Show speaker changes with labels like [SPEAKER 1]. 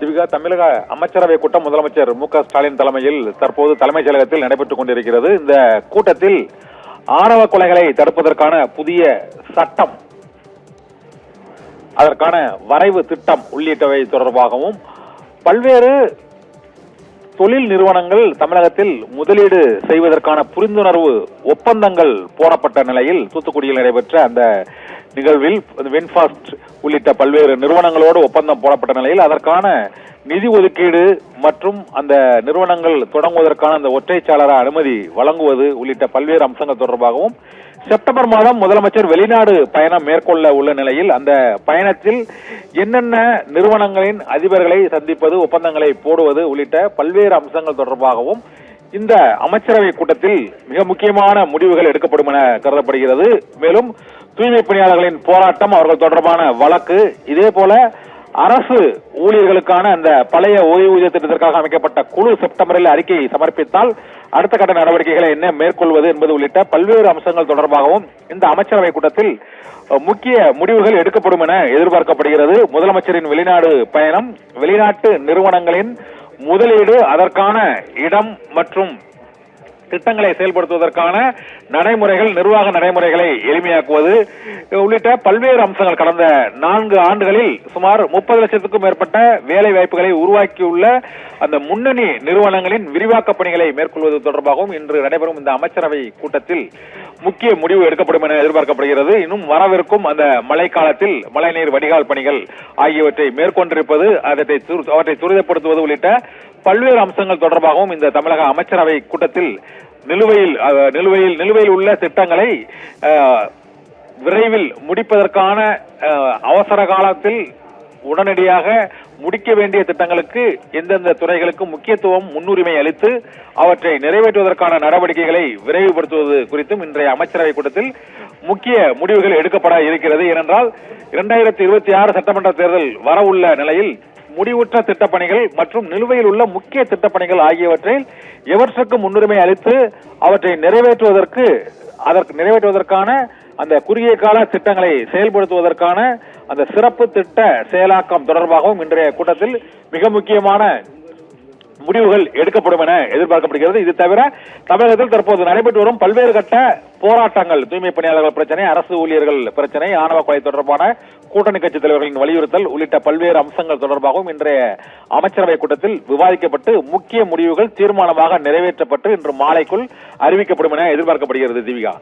[SPEAKER 1] திவிகா, தமிழக அமைச்சரவை கூட்டம் முதலமைச்சர் மு.க.ஸ்டாலின் தலைமையில் தற்போது தலைமைச் செயலகத்தில் நடைபெற்றுக் கொண்டிருக்கிறது. இந்த கூட்டத்தில் ஆணவ கொலைகளை தடுப்பதற்கான புதிய சட்டம், அதற்கான வரைவு திட்டம் உள்ளிட்டவை தொடர்பாகவும் பல்வேறு தொழில் நிறுவனங்கள் தமிழகத்தில் முதலீடு செய்வதற்கான புரிந்துணர்வு ஒப்பந்தங்கள் போடப்பட்ட நிலையில் தூத்துக்குடியில் நடைபெற்ற அந்த நிகழ்வில் வின்ஃபாஸ்ட் உள்ளிட்ட பல்வேறு நிறுவனங்களோடு ஒப்பந்தம் போடப்பட்ட நிலையில் அதற்கான நிதி ஒதுக்கீடு மற்றும் அந்த நிறுவனங்கள் தொடங்குவதற்கான அந்த ஒற்றைச்சாளர அனுமதி வழங்குவது உள்ளிட்ட பல்வேறு அம்சங்கள் தொடர்பாகவும் செப்டம்பர் மாதம் முதலமைச்சர் வெளிநாடு பயணம் மேற்கொள்ள உள்ள நிலையில் அந்த பயணத்தில் என்னென்ன நிறுவனங்களின் அதிபர்களை சந்திப்பது, ஒப்பந்தங்களை போடுவது உள்ளிட்ட பல்வேறு அம்சங்கள் தொடர்பாகவும் இந்த அமைச்சரவை கூட்டத்தில் மிக முக்கியமான முடிவுகள் எடுக்கப்படும் என கருதப்படுகிறது. மேலும் தூய்மை பணியாளர்களின் போராட்டம், அவர்கள் தொடர்பான வழக்கு, இதே போல அரசு ஊழியர்களுக்கான அந்த பழைய ஓய்வூதிய திட்டத்திற்காக அமைக்கப்பட்ட குழு செப்டம்பரில் அறிக்கை சமர்ப்பித்தால் அடுத்த கட்ட நடவடிக்கைகளை என்ன மேற்கொள்வது என்பது உள்ளிட்ட பல்வேறு அம்சங்கள் தொடர்பாகவும் இந்த அமைச்சரவை கூட்டத்தில் முக்கிய முடிவுகள் எடுக்கப்படும் என எதிர்பார்க்கப்படுகிறது. முதலமைச்சரின் வெளிநாடு பயணம், வெளிநாட்டு நிறுவனங்களின் முதலீடு, அதற்கான இடம் மற்றும் திட்டங்களை செயல்படுத்துவதற்கான நடைமுறைகள், நிர்வாக நடைமுறைகளை எளிமையாக்குவது உள்ளிட்ட பல்வேறு அம்சங்கள் கடந்த 4 ஆண்டுகளில் சுமார் 30 லட்சத்துக்கும் மேற்பட்ட வேலை வாய்ப்புகளை உருவாக்கியுள்ள அந்த முன்னணி நிறுவனங்களின் விரிவாக்க பணிகளை மேற்கொள்வது தொடர்பாகவும் இன்று நடைபெறும் இந்த அமைச்சரவை கூட்டத்தில் முக்கிய முடிவு எடுக்கப்படும் என எதிர்பார்க்கப்படுகிறது. இன்னும் வரவிருக்கும் அந்த மழைக்காலத்தில் மழைநீர் வடிகால் பணிகள் ஆகியவற்றை மேற்கொண்டிருப்பது, அவற்றை துரிதப்படுத்துவது உள்ளிட்ட பல்வேறு அம்சங்கள் தொடர்பாகவும் இந்த தமிழக அமைச்சரவை கூட்டத்தில் நிலுவையில் உள்ள திட்டங்களை விரைவில் முடிப்பதற்கான, அவசர காலத்தில் உடனடியாக முடிக்க வேண்டிய திட்டங்களுக்கு எந்தெந்த துறைகளுக்கு முக்கியத்துவம், முன்னுரிமை அளித்து அவற்றை நிறைவேற்றுவதற்கான நடவடிக்கைகளை விரைவுபடுத்துவது குறித்தும் இன்றைய அமைச்சரவை கூட்டத்தில் முக்கிய முடிவுகள் எடுக்கப்பட இருக்கிறது. ஏனென்றால் 2026 சட்டமன்ற தேர்தல் வரவுள்ள நிலையில் முடிவுற்ற திட்டப்பணிகள் மற்றும் நிலுவையில் உள்ள முக்கிய திட்டப்பணிகள் ஆகியவற்றில் எவற்றுக்கு முன்னுரிமை அளித்து அவற்றை நிறைவேற்றுவதற்கான அந்த குறுகிய கால திட்டங்களை செயல்படுத்துவதற்கான அந்த சிறப்பு திட்ட செயலாக்கம் தொடர்பாகவும் இன்றைய கூட்டத்தில் மிக முக்கியமான முடிவுகள் எடுக்கப்படும் என எதிர்பார்க்கப்படுகிறது. இது தவிர தமிழகத்தில் தற்போது நடைபெற்று வரும் பல்வேறு கட்ட போராட்டங்கள், தூய்மை பணியாளர்கள் பிரச்சனை, அரசு ஊழியர்கள் பிரச்சனை, ஆணவ கொலை தொடர்பான கூட்டணி கட்சி தலைவர்களின் வலியுறுத்தல் உள்ளிட்ட பல்வேறு அம்சங்கள் தொடர்பாகவும் இன்றைய அமைச்சரவை கூட்டத்தில் விவாதிக்கப்பட்டு முக்கிய முடிவுகள் தீர்மானமாக நிறைவேற்றப்பட்டு இன்று மாலைக்குள் அறிவிக்கப்படும் என எதிர்பார்க்கப்படுகிறது. திவிகா.